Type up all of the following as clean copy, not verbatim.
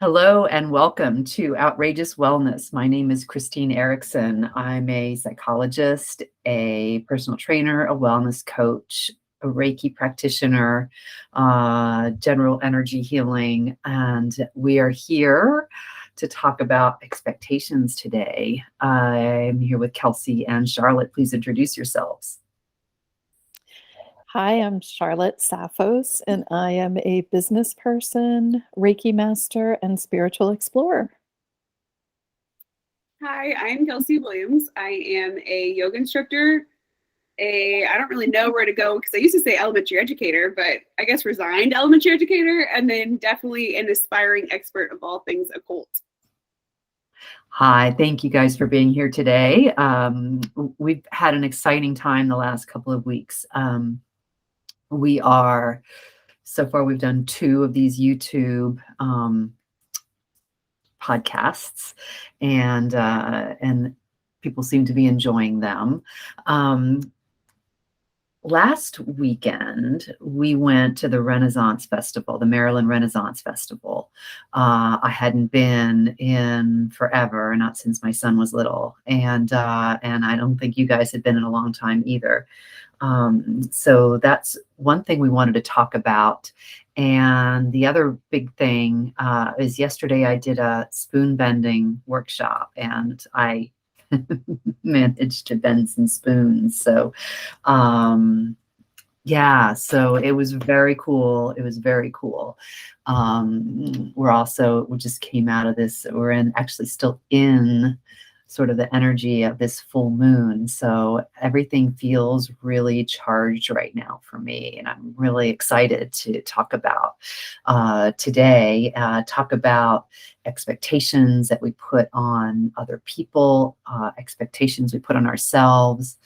Hello and welcome to Outrageous Wellness. My name is Kristine Erickson. I'm a psychologist, a personal trainer, a wellness coach, a Reiki practitioner, general energy healing, and we are here to talk about expectations today. I'm here with Kelsey and Charlotte. Please introduce yourselves. Hi, I'm Charlotte Safos, and I am a business person, Reiki master, and spiritual explorer. Hi, I'm Kelsey Williams. I am a yoga instructor. I don't really know where to go because I used to say elementary educator, but I guess resigned elementary educator, and then definitely an aspiring expert of all things occult. Hi, thank you guys for being here today. We've had an exciting time the last couple of weeks. So far we've done 2 of these YouTube podcasts, and people seem to be enjoying them. Last weekend, we went to the Renaissance Festival, the Maryland Renaissance Festival. I hadn't been in forever, not since my son was little, and I don't think you guys had been in a long time either. So that's one thing we wanted to talk about. And the other big thing is yesterday I did a spoon bending workshop, and I managed to bend some spoons. So yeah, so it was very cool. It was very cool. We just came out of this, we're actually still in sort of the energy of this full moon. So everything feels really charged right now for me. And I'm really excited to talk about today, talk about expectations that we put on other people, expectations we put on ourselves,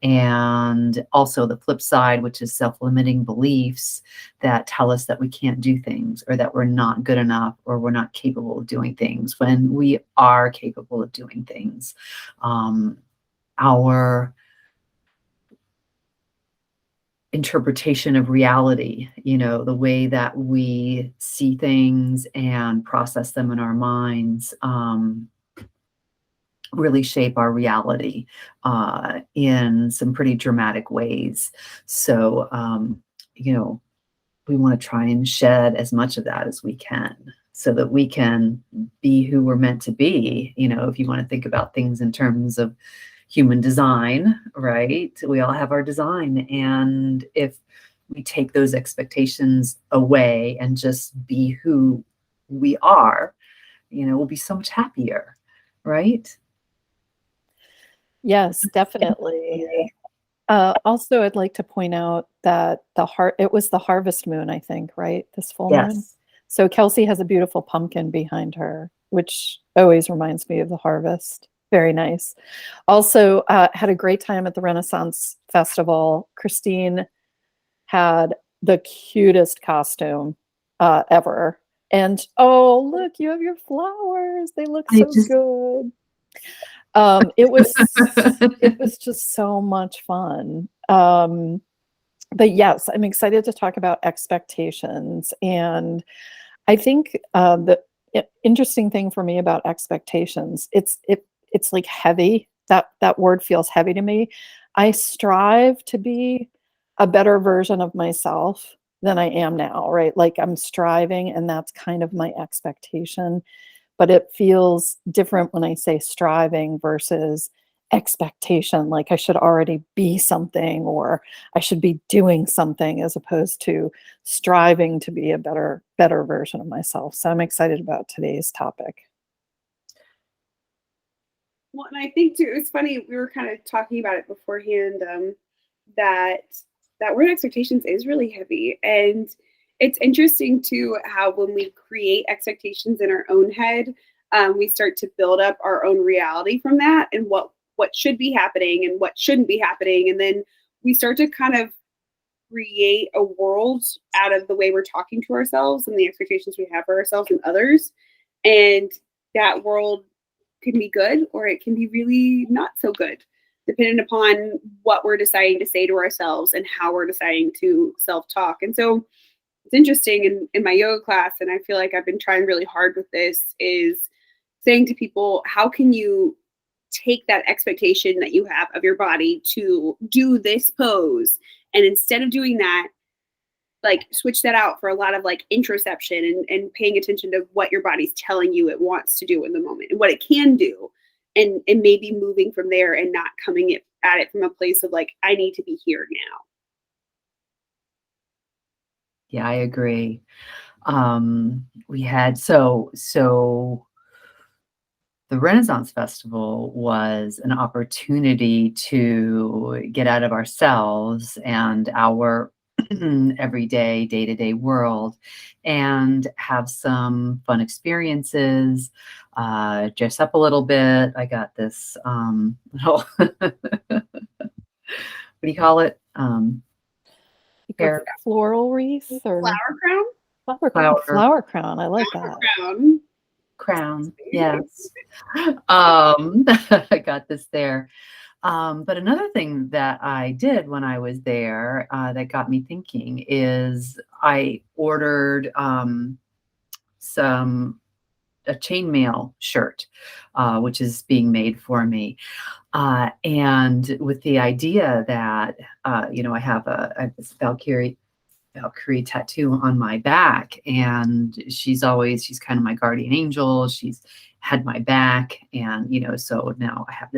and also the flip side, which is self-limiting beliefs that tell us that we can't do things, or that we're not good enough, or we're not capable of doing things when we are capable of doing things. Our interpretation of reality, the way that we see things and process them in our minds, really shape our reality in some pretty dramatic ways. So, we want to try and shed as much of that as we can so that we can be who we're meant to be. If you want to think about things in terms of human design, right? We all have our design. And if we take those expectations away and just be who we are, we'll be so much happier, right? Yes, definitely. Also, I'd like to point out that it was the harvest moon, I think, right? This full moon. Yes. So Kelsey has a beautiful pumpkin behind her, which always reminds me of the harvest. Very nice. Also, had a great time at the Renaissance Festival. Kristine had the cutest costume ever. And oh, look, you have your flowers. They look so good. It was just so much fun. But yes, I'm excited to talk about expectations. And I think the interesting thing for me about expectations, it's like heavy. That word feels heavy to me. I strive to be a better version of myself than I am now, right? Like I'm striving, and that's kind of my expectation. But it feels different when I say striving versus expectation, like I should already be something, or I should be doing something, as opposed to striving to be a better version of myself. So I'm excited about today's topic. Well, and I think too, it's funny, we were kind of talking about it beforehand, that word expectations is really heavy. And it's interesting too how when we create expectations in our own head, we start to build up our own reality from that, and what should be happening and what shouldn't be happening. And then we start to kind of create a world out of the way we're talking to ourselves and the expectations we have for ourselves and others. And that world can be good, or it can be really not so good, depending upon what we're deciding to say to ourselves and how we're deciding to self-talk. And so it's interesting in my yoga class, and I feel like I've been trying really hard with this, is saying to people, how can you take that expectation that you have of your body to do this pose, and instead of doing that, like switch that out for a lot of like introspection and paying attention to what your body's telling you it wants to do in the moment and what it can do, and maybe moving from there and not coming at it from a place of like, I need to be here now. Yeah, I agree. We had the Renaissance Festival was an opportunity to get out of ourselves and our everyday, day-to-day world and have some fun experiences, dress up a little bit. I got this little, what do you call it? Hair Floral wreath or Flower crown? flower crown. I like that. Crown. Yes. I got this there. But another thing that I did when I was there that got me thinking is I ordered a chainmail shirt, which is being made for me. And with the idea that, I have this Valkyrie tattoo on my back, and she's kind of my guardian angel. She's had my back, and so now I have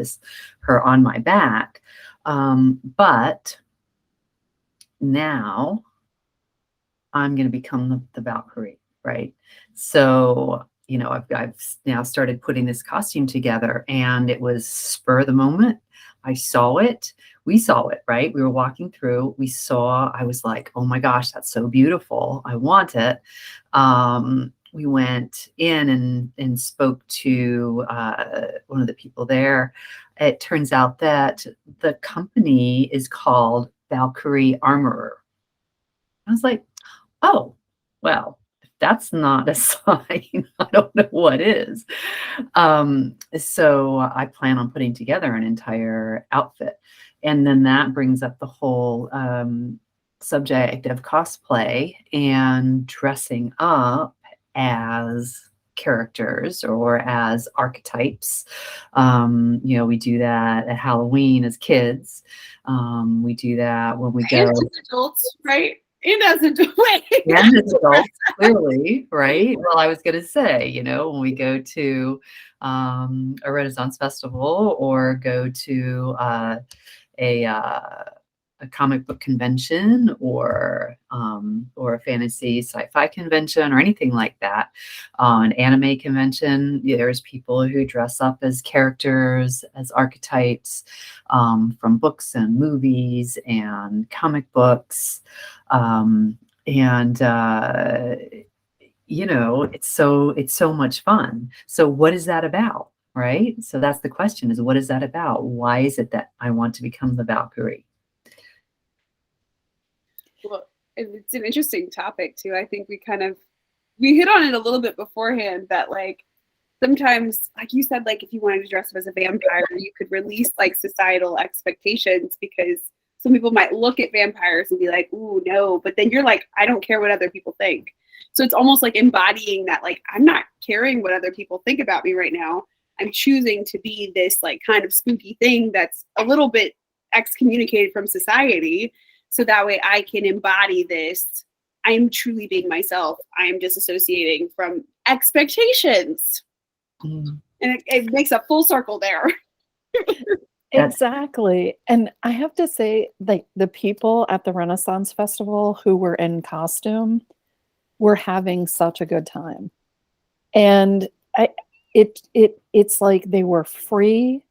her on my back. But now I'm going to become the Valkyrie, right? So I've now started putting this costume together, and it was spur of the moment. I saw it. We saw it, right? We were walking through. I was like, oh my gosh, that's so beautiful. I want it. We went in and spoke to one of the people there. It turns out that the company is called Valkyrie Armorer. I was like, oh, well, if that's not a sign, I don't know what is. So I plan on putting together an entire outfit. And then that brings up the whole subject of cosplay and dressing up as characters or as archetypes. We do that at Halloween as kids. We do that when we go. And as adults, right? And as adults. And as adults, clearly, right? Well, I was going to say, when we go to a Renaissance festival or go to a comic book convention or a fantasy sci-fi convention or anything like that, an anime convention, there's people who dress up as characters, as archetypes from books and movies and comic books. It's so much fun. So what is that about? Right? So that's the question, is what is that about? Why is it that I want to become the Valkyrie? Well, it's an interesting topic too. I think we hit on it a little bit beforehand, that like sometimes, like you said, like if you wanted to dress up as a vampire, you could release like societal expectations, because some people might look at vampires and be like, ooh, no, but then you're like, I don't care what other people think. So it's almost like embodying that, like, I'm not caring what other people think about me right now. I'm choosing to be this like kind of spooky thing that's a little bit excommunicated from society. So that way I can embody this. I'm truly being myself. I am disassociating from expectations. And it makes a full circle there. Exactly. And I have to say, like, the people at the Renaissance Festival who were in costume were having such a good time. And it's like they were free.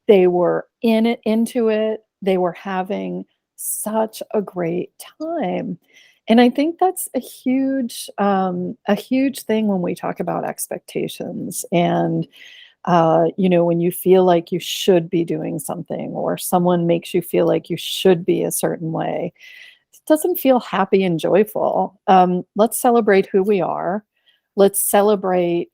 They were into it. They were having such a great time. And I think that's a huge thing when we talk about expectations. And when you feel like you should be doing something, or someone makes you feel like you should be a certain way, it doesn't feel happy and joyful. Let's celebrate who we are. Let's celebrate,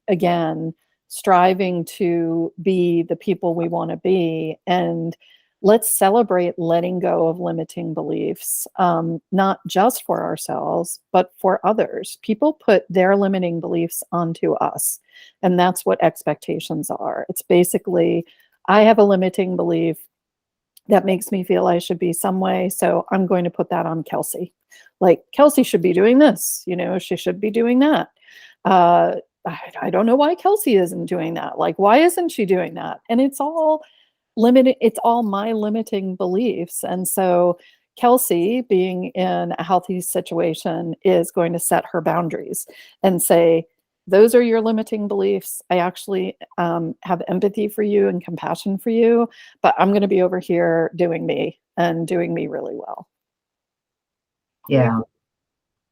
again, striving to be the people we want to be. And let's celebrate letting go of limiting beliefs, not just for ourselves, but for others. People put their limiting beliefs onto us. And that's what expectations are. It's basically, I have a limiting belief that makes me feel I should be some way. So I'm going to put that on Kelsey. Like, Kelsey should be doing this, she should be doing that. I don't know why Kelsey isn't doing that. Like, why isn't she doing that? And it's all limited. It's all my limiting beliefs. And so Kelsey, being in a healthy situation, is going to set her boundaries and say, those are your limiting beliefs. I actually have empathy for you and compassion for you, but I'm going to be over here doing me and doing me really well. Yeah.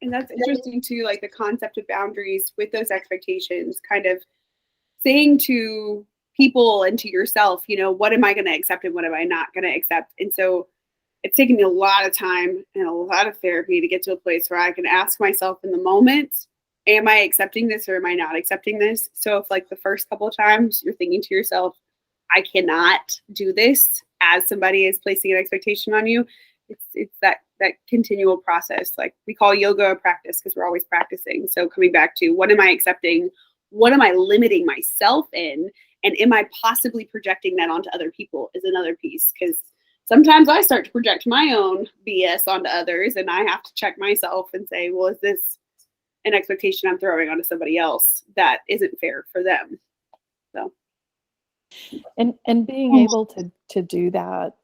And that's interesting too, like the concept of boundaries with those expectations, kind of saying to people and to yourself, what am I going to accept and what am I not going to accept? And so it's taken me a lot of time and a lot of therapy to get to a place where I can ask myself in the moment, am I accepting this or am I not accepting this? So if like the first couple of times you're thinking to yourself, I cannot do this, as somebody is placing an expectation on you, it's that continual process. Like we call yoga a practice because we're always practicing. So coming back to, what am I accepting? What am I limiting myself in? And am I possibly projecting that onto other people is another piece. Because sometimes I start to project my own BS onto others, and I have to check myself and say, well, is this an expectation I'm throwing onto somebody else that isn't fair for them? So, and being able to do that,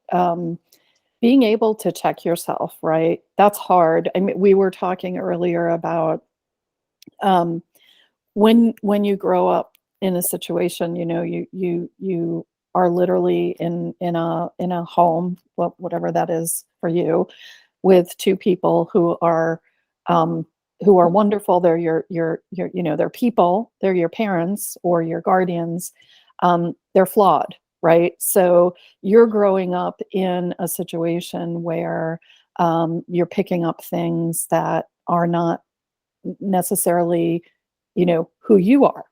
being able to check yourself, right? That's hard. I mean, we were talking earlier about when you grow up in a situation, you are literally in a home, well, whatever that is for you, with two people who are wonderful. They're your they're people, they're your parents or your guardians. They're flawed, right? So you're growing up in a situation where you're picking up things that are not necessarily, who you are.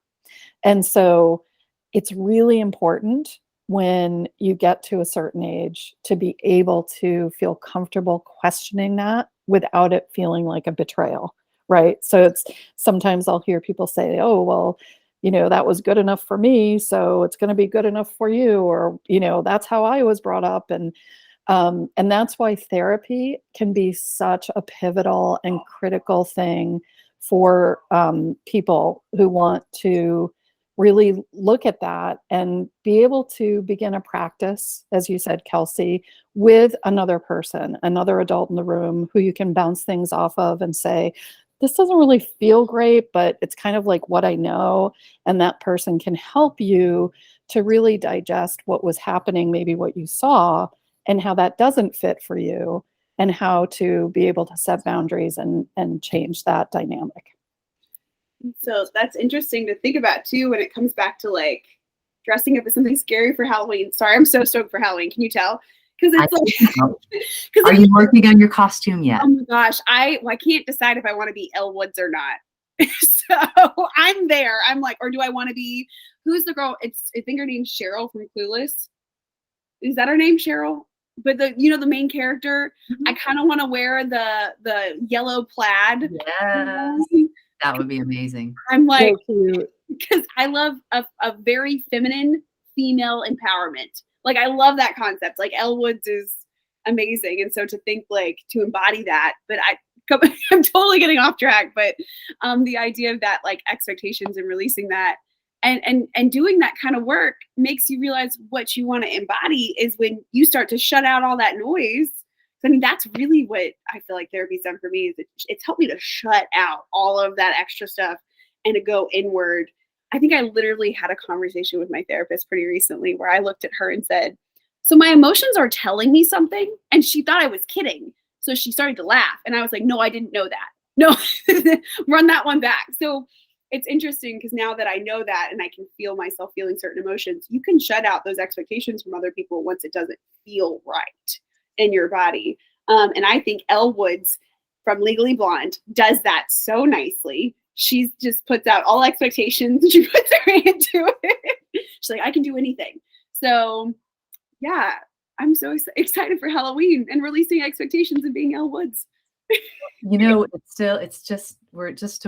And so it's really important when you get to a certain age to be able to feel comfortable questioning that without it feeling like a betrayal, right? So it's, sometimes I'll hear people say, oh, well, that was good enough for me, so it's going to be good enough for you, or, that's how I was brought up. And that's why therapy can be such a pivotal and critical thing for people who want to really look at that and be able to begin a practice, as you said, Kelsey, with another person, another adult in the room who you can bounce things off of and say, this doesn't really feel great, but it's kind of like what I know. And that person can help you to really digest what was happening, maybe what you saw, and how that doesn't fit for you, and how to be able to set boundaries and change that dynamic. So that's interesting to think about too, when it comes back to like dressing up as something scary for Halloween. Sorry, I'm so stoked for Halloween. Can you tell? Because it's like, are you working on your costume yet? Oh my gosh, I can't decide if I want to be Elle Woods or not. So I'm there. I'm like, or do I want to be, who's the girl? I think her name's Cheryl from Clueless. Is that her name, Cheryl? But the main character, mm-hmm. I kind of want to wear the yellow plaid. Yes. That would be amazing. I'm like, because I love a very feminine female empowerment. Like, I love that concept. Like, Elle Woods is amazing. And so to think, like, to embody that, but I'm totally getting off track, but the idea of that, like, expectations and releasing that and doing that kind of work makes you realize what you want to embody is when you start to shut out all that noise. I mean, that's really what I feel like therapy's done for me, is it's helped me to shut out all of that extra stuff and to go inward. I think I literally had a conversation with my therapist pretty recently where I looked at her and said, so my emotions are telling me something. And she thought I was kidding. So she started to laugh. And I was like, no, I didn't know that. No, run that one back. So it's interesting because now that I know that and I can feel myself feeling certain emotions, you can shut out those expectations from other people once it doesn't feel right in your body. And I think Elle Woods from Legally Blonde does that so nicely. She just puts out all expectations and she puts her hand to it. She's like, I can do anything. So yeah, I'm so excited for Halloween and releasing expectations and being Elle Woods. We're just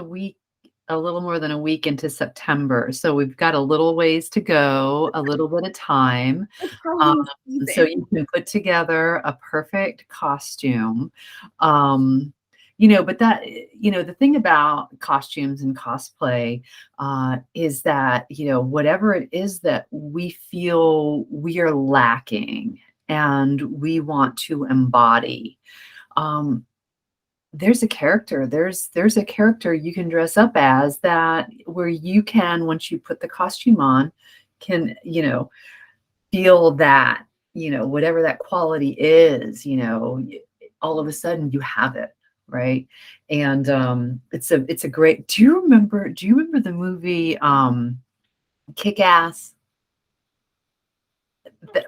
a little more than a week into September. So we've got a little ways to go, a little bit of time. It's Halloween So season. you can put together a perfect costume. But the thing about costumes and cosplay is that, whatever it is that we feel we are lacking and we want to embody, there's a character you can dress up as that where you can, once you put the costume on, can, feel that, whatever that quality is, all of a sudden you have it. Right. And it's a great, do you remember the movie Kick-Ass?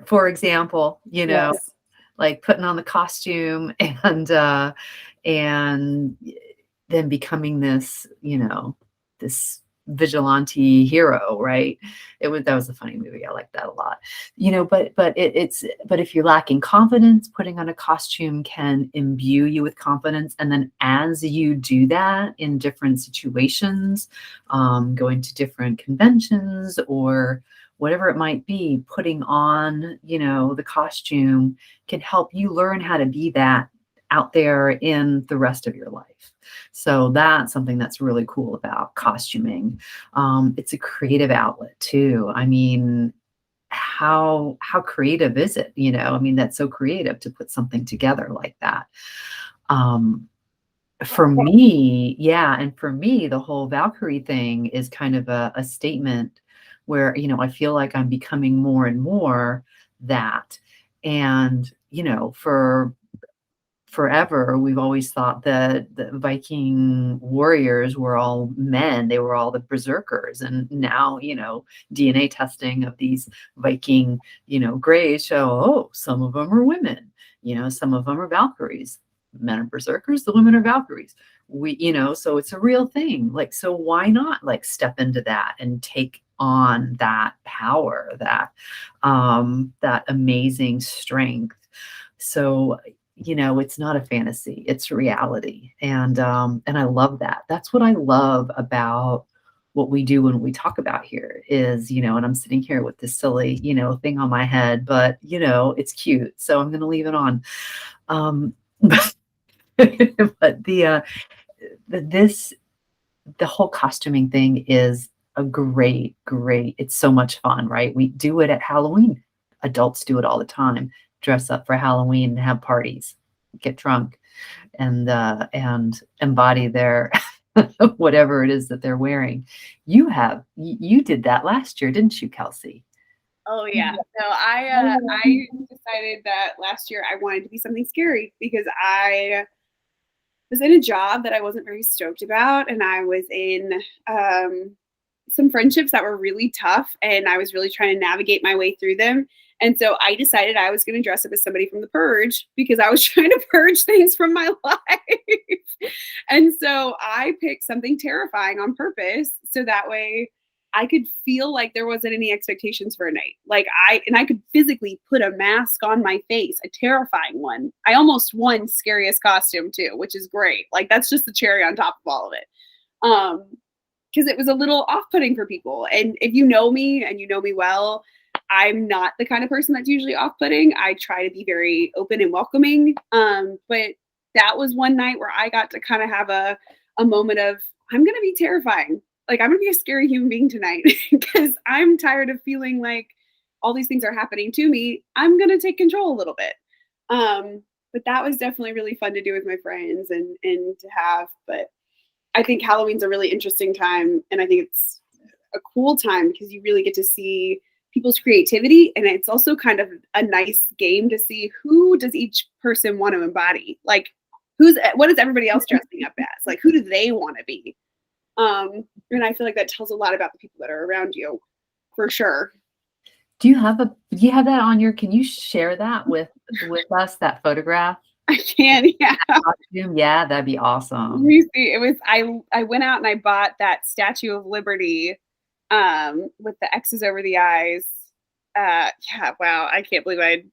For example, Yes. like putting on the costume and then becoming this, this vigilante hero, right? That was a funny movie. I like that a lot. But if you're lacking confidence, putting on a costume can imbue you with confidence. And then as you do that in different situations, going to different conventions or whatever it might be, putting on, the costume can help you learn how to be that out there in the rest of your life. So that's something that's really cool about costuming. It's a creative outlet too. I mean, how creative is it? That's so creative to put something together like that. For me, yeah. And for me, the whole Valkyrie thing is kind of a statement where, I feel like I'm becoming more and more that. And, for forever, we've always thought that the Viking warriors were all men. They were all the berserkers. And now, DNA testing of these Viking, grays show, oh, some of them are women, some of them are Valkyries. Men are berserkers, the women are Valkyries. So it's a real thing. Like, so why not like step into that and take on that power, that amazing strength? So, it's not a fantasy, it's reality. And I love that. That's what I love about what we do when we talk about here is, and I'm sitting here with this silly, thing on my head, but it's cute. So I'm going to leave it on. But the whole costuming thing is a great, it's so much fun, right? We do it at Halloween. Adults do it all the time. Dress up for Halloween and have parties, get drunk, and embody their whatever it is that they're wearing. You did that last year, didn't you, Kelsey? Oh yeah. So I decided that last year I wanted to be something scary because I was in a job that I wasn't very stoked about, and I was in some friendships that were really tough, and I was really trying to navigate my way through them. And so I decided I was going to dress up as somebody from The Purge because I was trying to purge things from my life. And so I picked something terrifying on purpose so that way I could feel like there wasn't any expectations for a night. I could physically put a mask on my face, a terrifying one. I almost won scariest costume too, which is great. Like that's just the cherry on top of all of it. Because it was a little off-putting for people. And if you know me and you know me well, I'm not the kind of person that's usually off-putting. I try to be very open and welcoming. But that was one night where I got to kind of have a moment of, I'm going to be terrifying. Like, I'm going to be a scary human being tonight because I'm tired of feeling like all these things are happening to me. I'm going to take control a little bit. But that was definitely really fun to do with my friends and to have. But I think Halloween's a really interesting time. And I think it's a cool time because you really get to see people's creativity. And it's also kind of a nice game to see who does each person want to embody. Like, what is everybody else dressing up as? Like, who do they want to be? And I feel like that tells a lot about the people that are around you, for sure. Do you have that on your? Can you share that with us? That photograph? I can, yeah. Yeah, that'd be awesome. You see, it was I went out and I bought that Statue of Liberty, with the X's over the eyes. Yeah, wow, I can't believe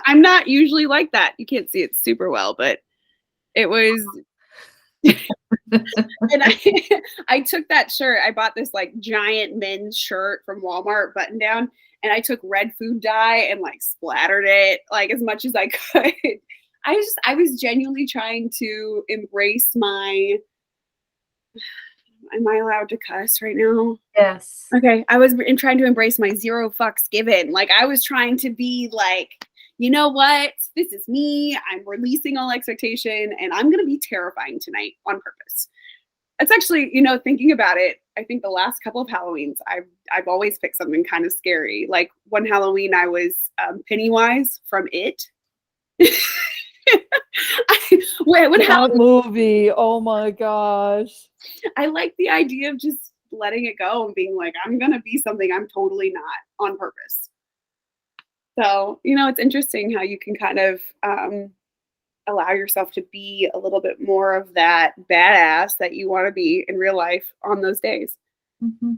I'm not usually like that. You can't see it super well, but it was. And I took that shirt. I bought this like giant men's shirt from Walmart button down, and I took red food dye and like splattered it like as much as I could. I was genuinely trying to embrace my. Am I allowed to cuss right now? Yes. Okay. I was trying to embrace my zero fucks given. Like I was trying to be like, you know what? This is me. I'm releasing all expectation and I'm going to be terrifying tonight on purpose. It's actually, thinking about it, I think the last couple of Halloweens, I've always picked something kind of scary. Like one Halloween, I was Pennywise from It. That movie, oh my gosh. I like the idea of just letting it go and being like, I'm going to be something I'm totally not on purpose. So, it's interesting how you can kind of allow yourself to be a little bit more of that badass that you want to be in real life on those days. Mm-hmm.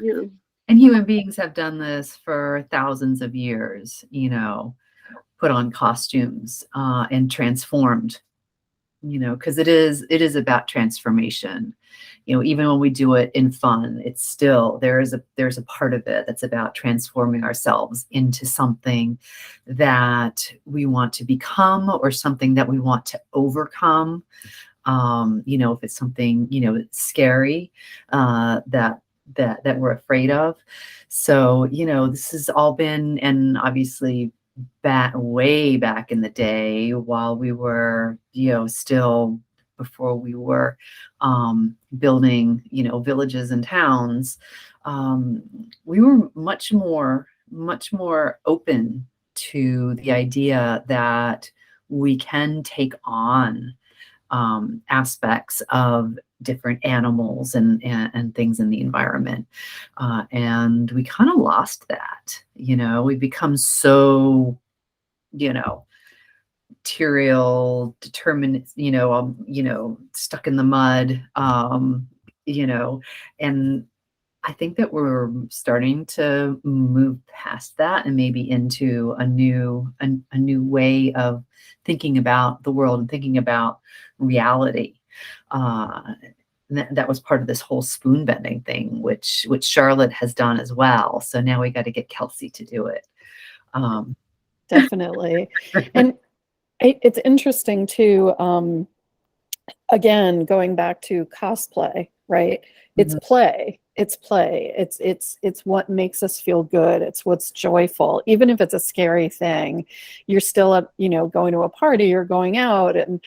Yeah. And human beings have done this for thousands of years, put on costumes and transformed, because it is about transformation. Even when we do it in fun, it's still there's a part of it that's about transforming ourselves into something that we want to become or something that we want to overcome. If it's something scary that we're afraid of. So this has all been, and obviously way back in the day while we were still before we were building villages and towns, we were much more open to the idea that we can take on aspects of different animals and things in the environment. And we kind of lost that, we become so, material, determined, stuck in the mud, and I think that we're starting to move past that and maybe into a new way of thinking about the world and thinking about reality. That was part of this whole spoon bending thing, which Charlotte has done as well. So now we got to get Kelsey to do it. Definitely. And it's interesting too. Again, going back to cosplay, right? It's play. It's play. It's what makes us feel good. It's what's joyful. Even if it's a scary thing, you're still at, going to a party or going out and,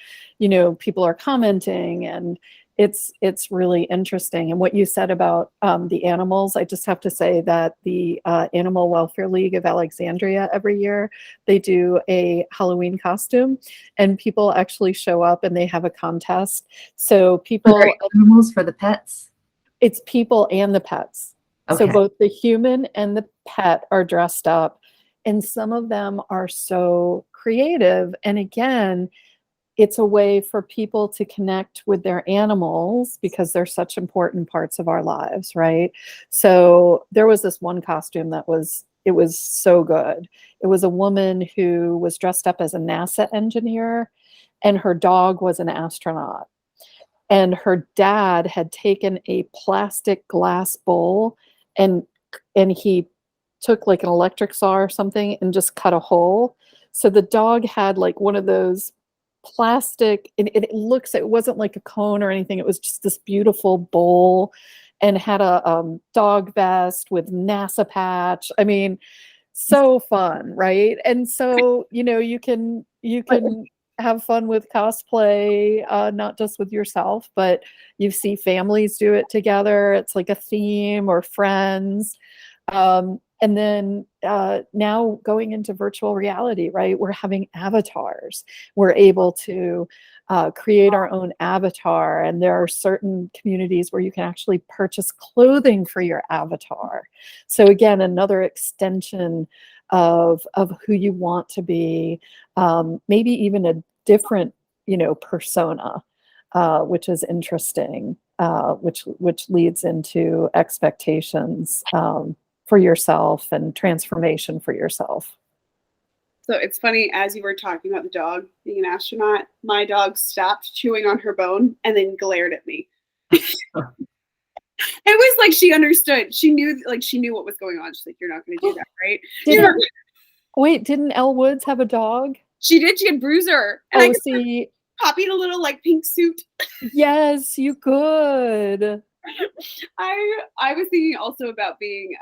people are commenting, and it's really interesting. And what you said about the animals, I just have to say that the Animal Welfare League of Alexandria every year, they do a Halloween costume, and people actually show up and they have a contest. So people, animals for the pets. It's people and the pets. Okay. So both the human and the pet are dressed up, and some of them are so creative. And again, it's a way for people to connect with their animals because they're such important parts of our lives, right? So there was this one costume that was so good. It was a woman who was dressed up as a NASA engineer, and her dog was an astronaut. And her dad had taken a plastic glass bowl and he took like an electric saw or something and just cut a hole. So the dog had like one of those plastic, and it wasn't like a cone or anything. It was just this beautiful bowl and had a dog vest with NASA patch. I mean, so fun, right? And so, you can have fun with cosplay, not just with yourself, but you see families do it together. It's like a theme, or friends. And then now going into virtual reality, right? We're having avatars. We're able to create our own avatar. And there are certain communities where you can actually purchase clothing for your avatar. So again, another extension of who you want to be, maybe even a different, persona, which is interesting, which leads into expectations for yourself and transformation for yourself. So it's funny, as you were talking about the dog being an astronaut, my dog stopped chewing on her bone and then glared at me. It was like she understood. She knew what was going on. She's like, "You're not going to do that, right?" Didn't Elle Woods have a dog? She did. She had Bruiser. And I see. Poppy in a little like pink suit. Yes, you could. I was thinking also about being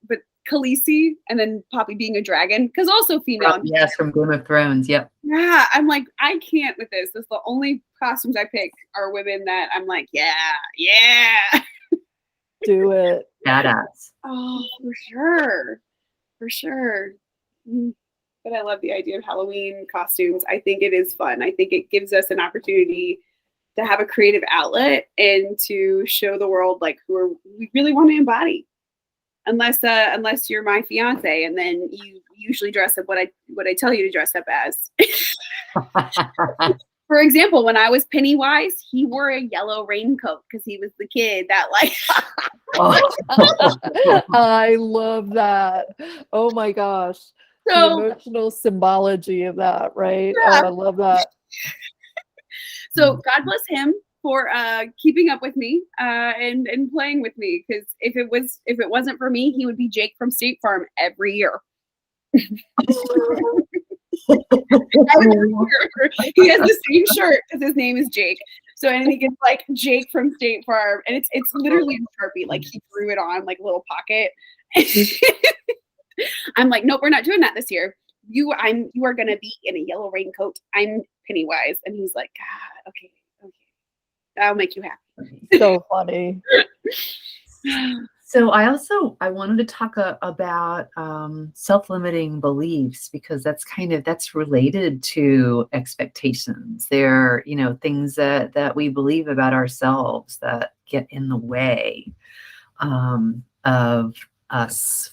but Khaleesi and then Poppy being a dragon, because also female. Yes, from Game of Thrones. Yep. Yeah, I'm like, I can't with this. That's the only costumes I pick are women that I'm like, yeah. Do it. Badass. Oh, for sure. But I love the idea of Halloween costumes. I think it is fun. I think it gives us an opportunity to have a creative outlet and to show the world like we really want to embody. Unless you're my fiance, and then you usually dress up what I tell you to dress up as. For example, when I was Pennywise, he wore a yellow raincoat because he was the kid that like. I love that. Oh my gosh. So, the emotional symbology of that, right? Yeah. Oh, I love that. So God bless him for keeping up with me and playing with me, because if it wasn't for me, he would be Jake from State Farm every year. He has the same shirt because his name is Jake. So and he gets like Jake from State Farm, and it's literally a Sharpie. Like he drew it on like a little pocket. I'm like, nope, we're not doing that this year. You are gonna be in a yellow raincoat. I'm Pennywise, and he's like, God, okay, that'll make you happy. So funny. So I wanted to talk about self-limiting beliefs, because that's related to expectations. They're, things that we believe about ourselves that get in the way of us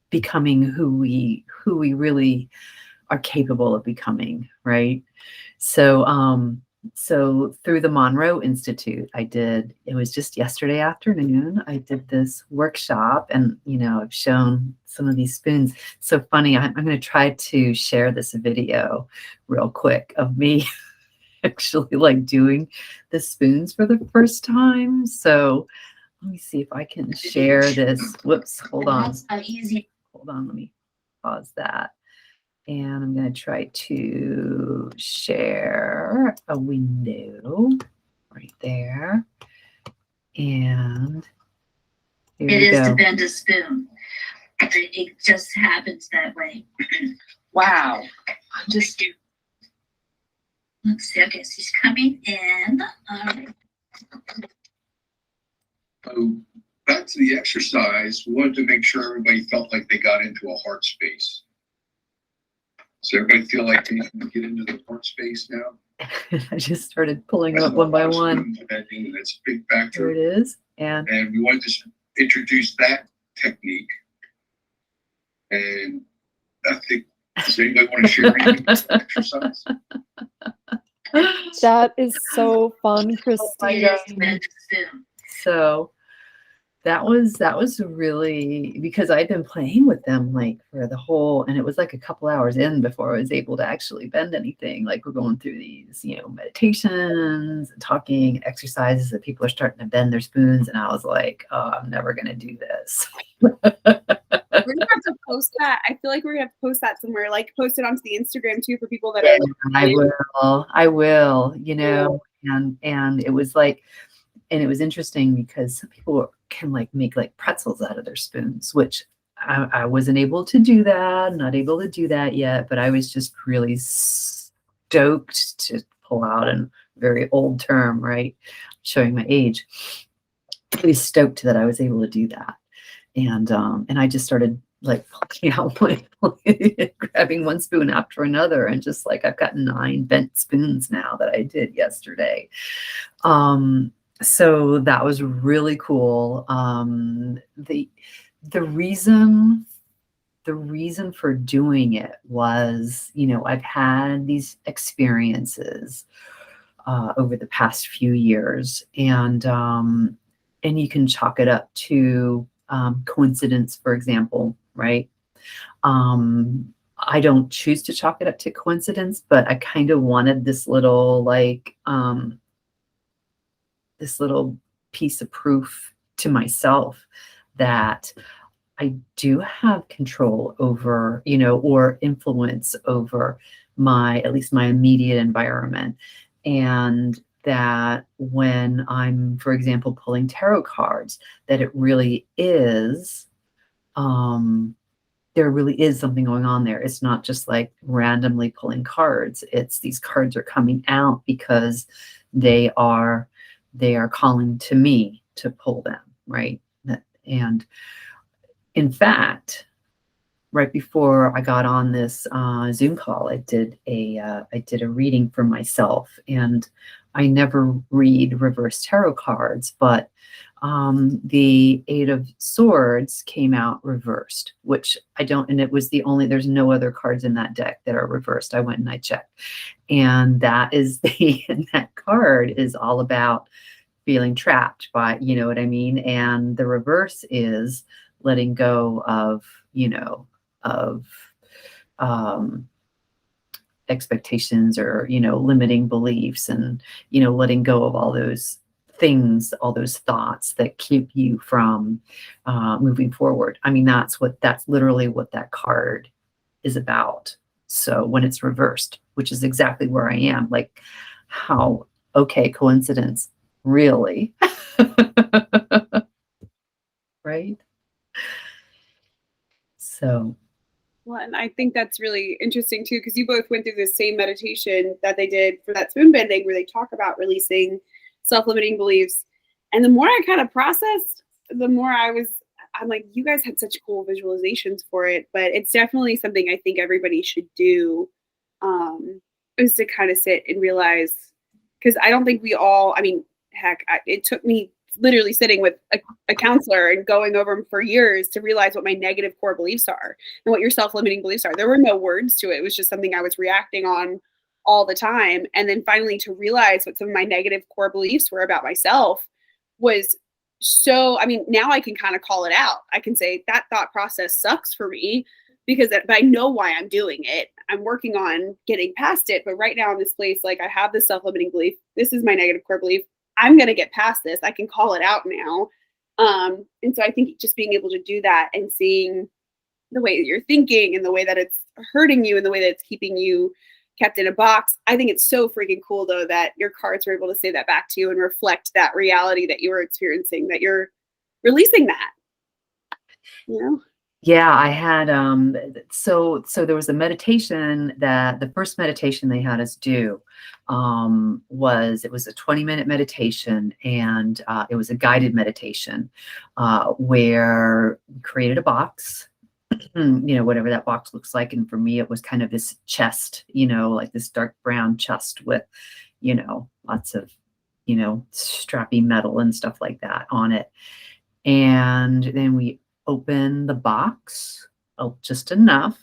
becoming who we really are capable of becoming, right? So through the Monroe Institute, it was just yesterday afternoon, I did this workshop, and, I've shown some of these spoons. So funny, I'm going to try to share this video real quick of me actually like doing the spoons for the first time. So let me see if I can share this. Whoops, hold on. That's how easy. Hold on, let me pause that. And I'm going to try to share a window right there. And here It we is go. to bend a spoon. It just happens that way. Wow. I'm just. Let's see. Okay, she's coming in. All right. Back to the exercise, we wanted to make sure everybody felt like they got into a heart space. So everybody feel like they can get into the heart space now? I just started pulling up one by one. That's a big factor. Here it is. And we wanted to introduce that technique. And I think, does anybody want to share anything about the exercise? That is so fun, my Kristine. God. It is to bend a spoon. So that was really, because I'd been playing with them like for the whole, and it was like a couple hours in before I was able to actually bend anything. Like we're going through these, meditations and talking exercises that people are starting to bend their spoons. And I was like, oh, I'm never going to do this. We're gonna have to post that. I feel like we're gonna have to post that somewhere, like post it onto the Instagram too, for people that are like, I will, and it was like, and it was interesting because some people can like make like pretzels out of their spoons, which I wasn't able to do that, not able to do that yet, but I was just really stoked to pull out a very old term, right? Showing my age. Really stoked that I was able to do that. And I just started like pulling out grabbing one spoon after another, and just like I've got 9 bent spoons now that I did yesterday. So that was really cool. The reason for doing it was, I've had these experiences over the past few years, and you can chalk it up to coincidence, for example, right? I don't choose to chalk it up to coincidence, but I kind of wanted this little this little piece of proof to myself that I do have control over, or influence over at least my immediate environment. And that when I'm, for example, pulling tarot cards, that it really is, there really is something going on there. It's not just like randomly pulling cards. It's these cards are coming out because they are calling to me to pull them, right? And in fact, right before I got on this Zoom call, I did a reading for myself, and I never read reverse tarot cards, but the Eight of Swords came out reversed, which I don't, and it was there's no other cards in that deck that are reversed. I went and I checked, and that card is all about feeling trapped by, you know what I mean? And the reverse is letting go of, expectations or, limiting beliefs, and, letting go of all those things, all those thoughts that keep you from moving forward. I mean, that's literally what that card is about. So when it's reversed, which is exactly where I am, like, how, okay, coincidence, really? Right? So. Well, and I think that's really interesting too, because you both went through the same meditation that they did for that spoon bending, where they talk about releasing self-limiting beliefs. And the more I kind of processed, the more I'm like, you guys had such cool visualizations for it, but it's definitely something I think everybody should do, is to kind of sit and realize, because I don't think we all, I mean, heck, it took me literally sitting with a counselor and going over them for years to realize what my negative core beliefs are and what your self-limiting beliefs are. There were no words to it. It was just something I was reacting on all the time. And then finally to realize what some of my negative core beliefs were about myself was so, I mean, now I can kind of call it out. I can say that thought process sucks for me but I know why I'm doing it. I'm working on getting past it. But right now in this place, like, I have this self-limiting belief. This is my negative core belief. I'm going to get past this. I can call it out now. And so I think just being able to do that and seeing the way that you're thinking and the way that it's hurting you and the way that it's keeping you kept in a box. I think it's so freaking cool, though, that your cards were able to say that back to you and reflect that reality that you were experiencing, that you're releasing that, Yeah, I had, so there was a meditation that the first meditation they had us do, it was a 20-minute meditation, and it was a guided meditation, where we created a box, whatever that box looks like. And for me, it was kind of this chest, like this dark brown chest with, lots of, strappy metal and stuff like that on it. And then we open the box just enough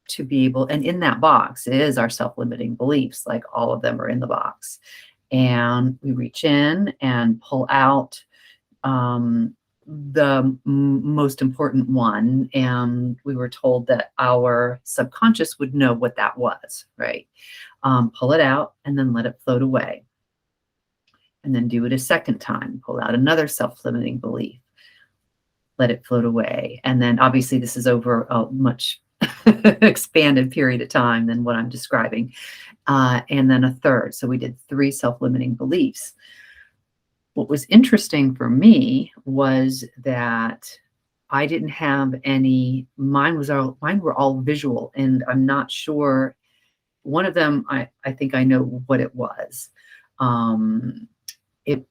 to be able, and in that box is our self-limiting beliefs, like all of them are in the box. And we reach in and pull out the most important one. And we were told that our subconscious would know what that was, right? Pull it out and then let it float away. And then do it a second time, pull out another self-limiting belief, let it float away. And then obviously this is over a much expanded period of time than what I'm describing. And then a third. So we did 3 self-limiting beliefs. What was interesting for me was that I didn't have any, mine were all visual, and I'm not sure. One of them, I think I know what it was.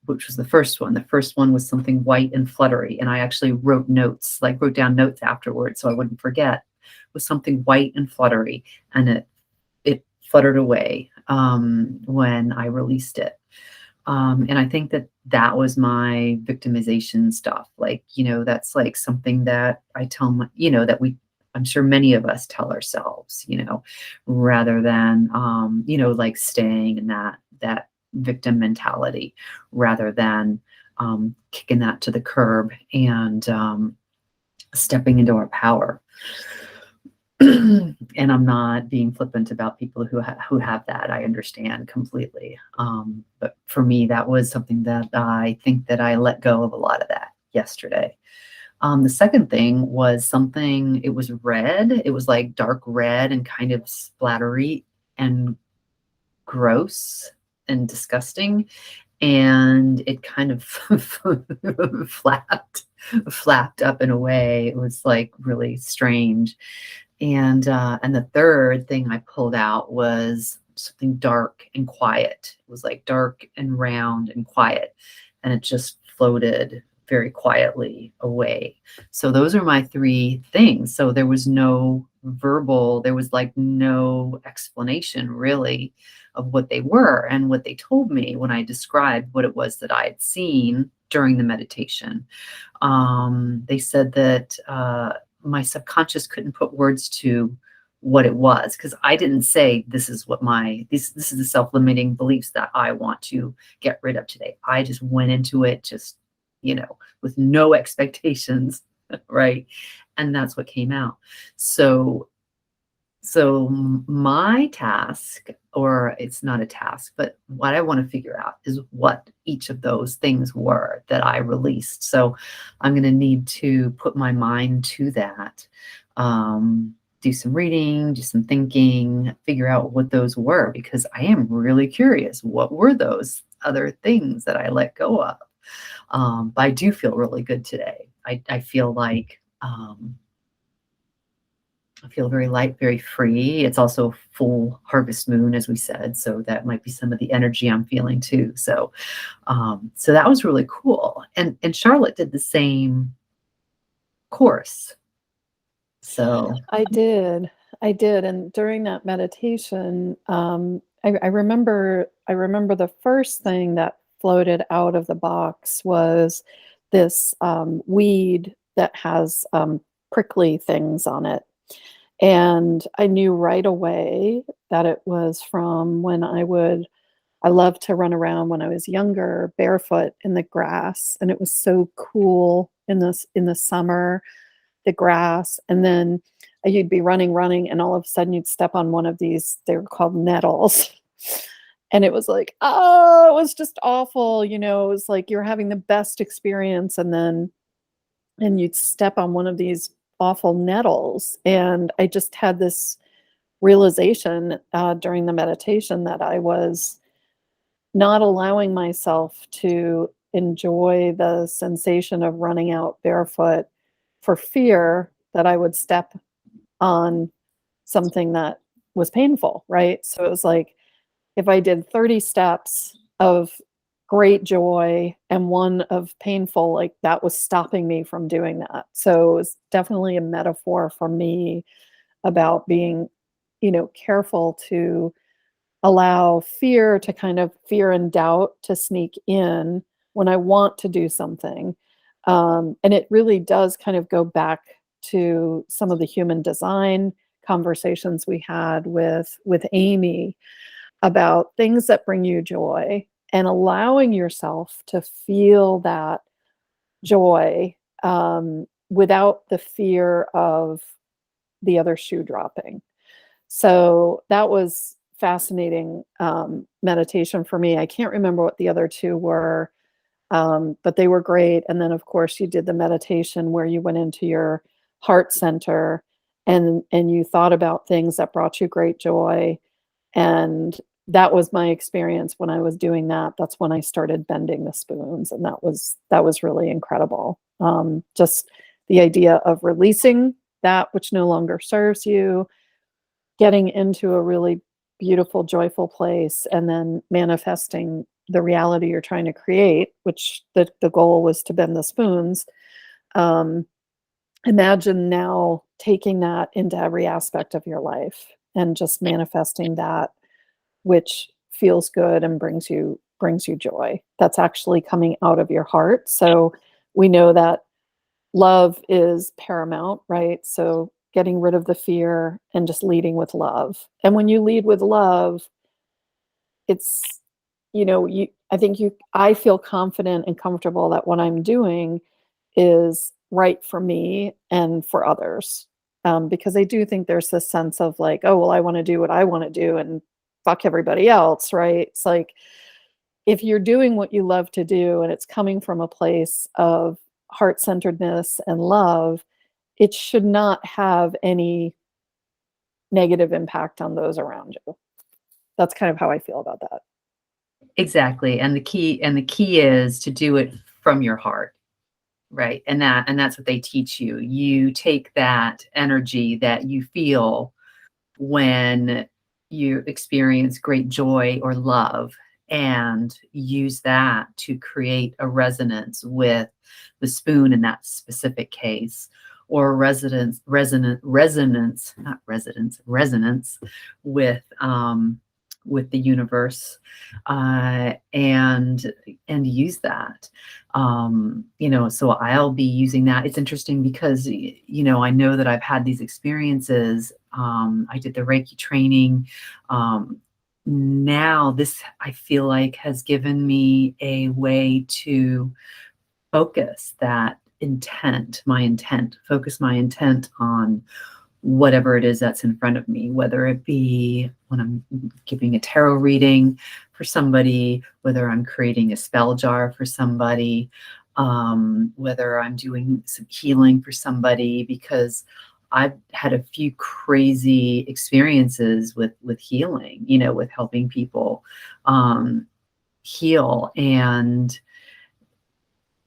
Which was the first one. The first one was something white and fluttery. And I actually wrote down notes afterwards so I wouldn't forget. It was something white and fluttery, and it fluttered away when I released it. And I think that was my victimization stuff. Like, that's like something that I tell my, I'm sure many of us tell ourselves, rather than, like staying in that victim mentality, rather than kicking that to the curb and stepping into our power. and I'm not being flippant about people who have that. I understand completely. But for me, that was something that I think that I let go of a lot of that yesterday. The second thing was something, it was red. It was like dark red and kind of splattery and gross and disgusting. And it kind of flapped up in a way. It was like really strange. And the third thing I pulled out was something dark and quiet. It was like dark and round and quiet, and it just floated very quietly away. So those are my three things. So there was no verbal, there was like no explanation really of what they were. And what they told me when I described what it was that I had seen during the meditation, they said that my subconscious couldn't put words to what it was, because I didn't say this is what this is the self-limiting beliefs that I want to get rid of today. I just went into it just, with no expectations, right? And that's what came out. So my task, or it's not a task, but what I want to figure out is what each of those things were that I released. So I'm going to need to put my mind to that, do some reading, do some thinking, figure out what those were, because I am really curious. What were those other things that I let go of? But I do feel really good today. I feel like, I feel very light, very free. It's also full harvest moon, as we said, so that might be some of the energy I'm feeling too. So that was really cool. And Charlotte did the same course. So I did. And during that meditation, I remember the first thing that floated out of the box was this weed that has prickly things on it. And I knew right away that it was from when I loved to run around when I was younger, barefoot in the grass. And it was so cool in the summer, the grass. And then you'd be running, and all of a sudden you'd step on one of these, they were called nettles. And it was like, oh, it was just awful. It was like you're having the best experience, and you'd step on one of these awful nettles. And I just had this realization during the meditation that I was not allowing myself to enjoy the sensation of running out barefoot for fear that I would step on something that was painful, right? So it was like, if I did 30 steps of great joy and one of painful, like that was stopping me from doing that. So it was definitely a metaphor for me about being, careful to allow fear and doubt to sneak in when I want to do something. And it really does kind of go back to some of the human design conversations we had with Amy about things that bring you joy, and allowing yourself to feel that joy without the fear of the other shoe dropping. So that was fascinating meditation for me. I can't remember what the other two were, but they were great. And then, of course, you did the meditation where you went into your heart center and you thought about things that brought you great joy. And that was my experience when I was doing that. That's when I started bending the spoons, and that was really incredible. Just the idea of releasing that which no longer serves you, getting into a really beautiful, joyful place, and then manifesting the reality you're trying to create, which the goal was to bend the spoons. Imagine now taking that into every aspect of your life and just manifesting that which feels good and brings you joy. That's actually coming out of your heart. So we know that love is paramount, right? So getting rid of the fear and just leading with love. And when you lead with love, it's, I feel confident and comfortable that what I'm doing is right for me and for others. because I do think there's this sense of like, oh, well, I want to do what I want to do and fuck everybody else, right? It's like, if you're doing what you love to do and it's coming from a place of heart-centeredness and love, it should not have any negative impact on those around you. That's kind of how I feel about that. Exactly. And the key is to do it from your heart. Right. And that's what they teach you. You take that energy that you feel when you experience great joy or love and use that to create a resonance with the spoon in that specific case, or resonance with the universe, and use that. So I'll be using that. It's interesting because, I know that I've had these experiences. I did the Reiki training. Now this, I feel like, has given me a way to focus that focus my intent on whatever it is that's in front of me, whether it be when I'm giving a tarot reading for somebody, whether I'm creating a spell jar for somebody, whether I'm doing some healing for somebody, because I've had a few crazy experiences with healing, with helping people heal. And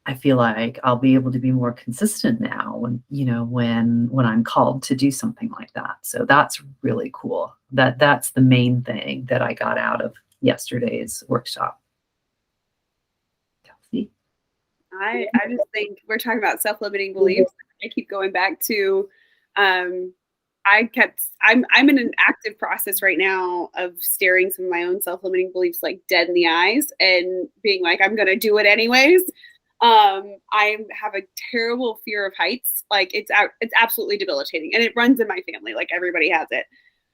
I feel like I'll be able to be more consistent now when I'm called to do something like that. So that's really cool. That's the main thing that I got out of yesterday's workshop. Kelsey? I just think we're talking about self-limiting beliefs. I keep going back to, I'm in an active process right now of staring some of my own self-limiting beliefs like dead in the eyes and being like, I'm going to do it anyways. I have a terrible fear of heights. Like it's absolutely debilitating, and it runs in my family. Like everybody has it.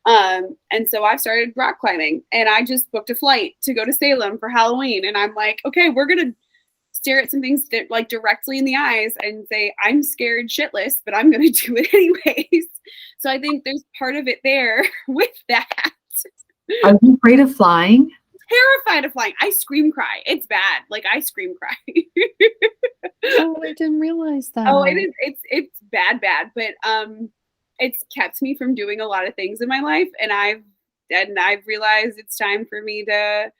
And so I've started rock climbing, and I just booked a flight to go to Salem for Halloween. And I'm like, okay, we're going to stare at some things like directly in the eyes and say, I'm scared shitless, but I'm going to do it anyways. So I think there's part of it there with that. Are you afraid of flying? Terrified of flying. I scream cry. It's bad. Like I scream cry. Oh, I didn't realize that. Oh, it is. It's bad, but it's kept me from doing a lot of things in my life, and I've realized it's time for me to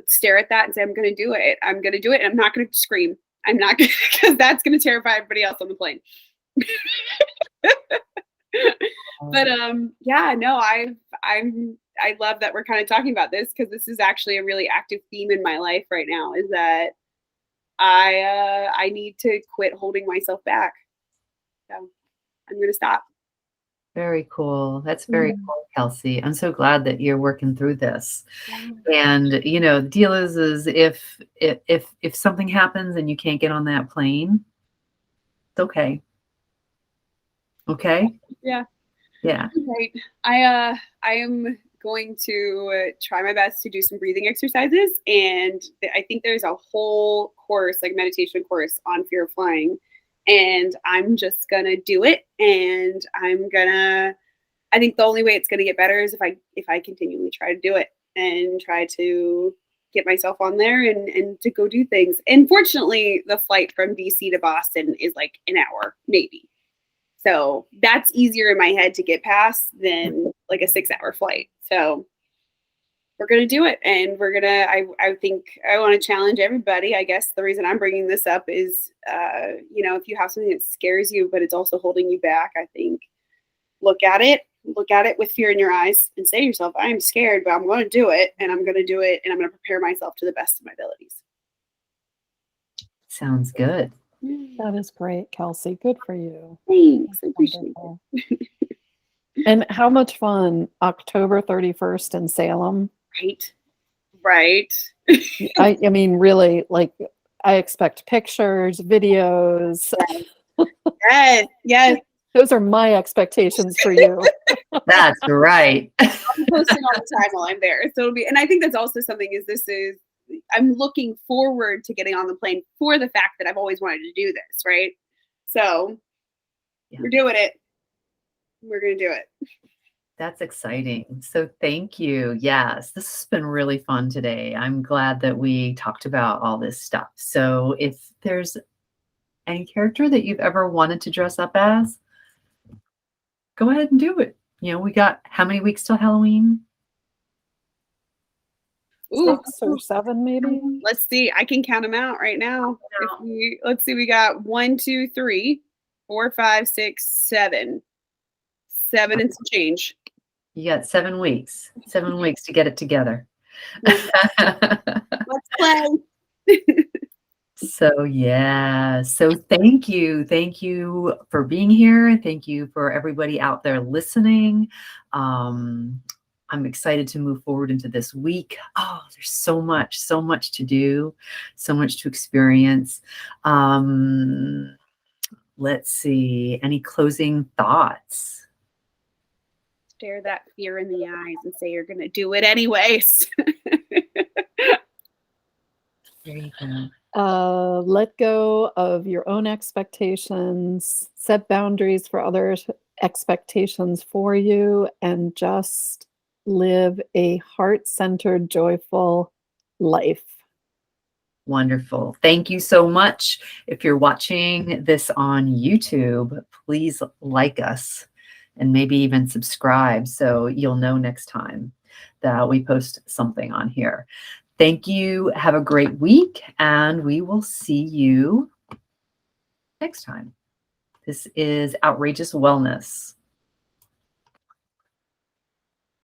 stare at that and say, I'm going to do it. I'm going to do it, and I'm not going to scream. I'm not going to, because that's going to terrify everybody else on the plane. But yeah, no, I love that we're kind of talking about this, because this is actually a really active theme in my life right now, is that I need to quit holding myself back. So I'm going to stop. Very cool. That's very cool, Kelsey. I'm so glad that you're working through this. And the deal is if something happens and you can't get on that plane, it's okay. Okay? Yeah. Yeah. Right. I am going to try my best to do some breathing exercises, and I think there's a whole course, like meditation course, on fear of flying, and I'm just gonna do it. And I think the only way it's gonna get better is if I continually try to do it and try to get myself on there and to go do things. And fortunately, the flight from DC to Boston is like an hour, maybe. So that's easier in my head to get past than like a 6-hour flight. So we're going to do it. And I think I want to challenge everybody. I guess the reason I'm bringing this up is, if you have something that scares you, but it's also holding you back, I think look at it with fear in your eyes and say to yourself, I'm scared, but I'm going to do it, and I'm going to do it, and I'm going to prepare myself to the best of my abilities. Sounds good. That is great, Kelsey. Good for you. Thanks. I appreciate it. And how much fun, October 31st in Salem. Right. I mean, really, like, I expect pictures, videos. Yes. Those are my expectations for you. That's right. I'm posting all the time while I'm there. So it'll be, and I think that's also something I'm looking forward to getting on the plane for the fact that I've always wanted to do this, right? So we're doing it. We're going to do it. That's exciting. So thank you. Yes, this has been really fun today. I'm glad that we talked about all this stuff. So if there's any character that you've ever wanted to dress up as, go ahead and do it. You know, we got how many weeks till Halloween? Ooh, 6 or 7 maybe. let's see. I can count them out right now. Let's see. We got 1, 2, 3, 4, 5, 6, 7. 7 and some change. You got 7 weeks. 7 weeks to get it together. Let's play. So yeah, so thank you for being here. Thank you for everybody out there listening. I'm excited to move forward into this week. Oh, there's so much to do, so much to experience. Let's see, any closing thoughts? Stare that fear in the eyes and say you're going to do it anyways. There you go. Let go of your own expectations, set boundaries for others' expectations for you, and just live a heart-centered, joyful life. Wonderful. Thank you so much. If you're watching this on YouTube, please like us and maybe even subscribe so you'll know next time that we post something on here. Thank you. Have a great week, and we will see you next time. This is Outrageous Wellness.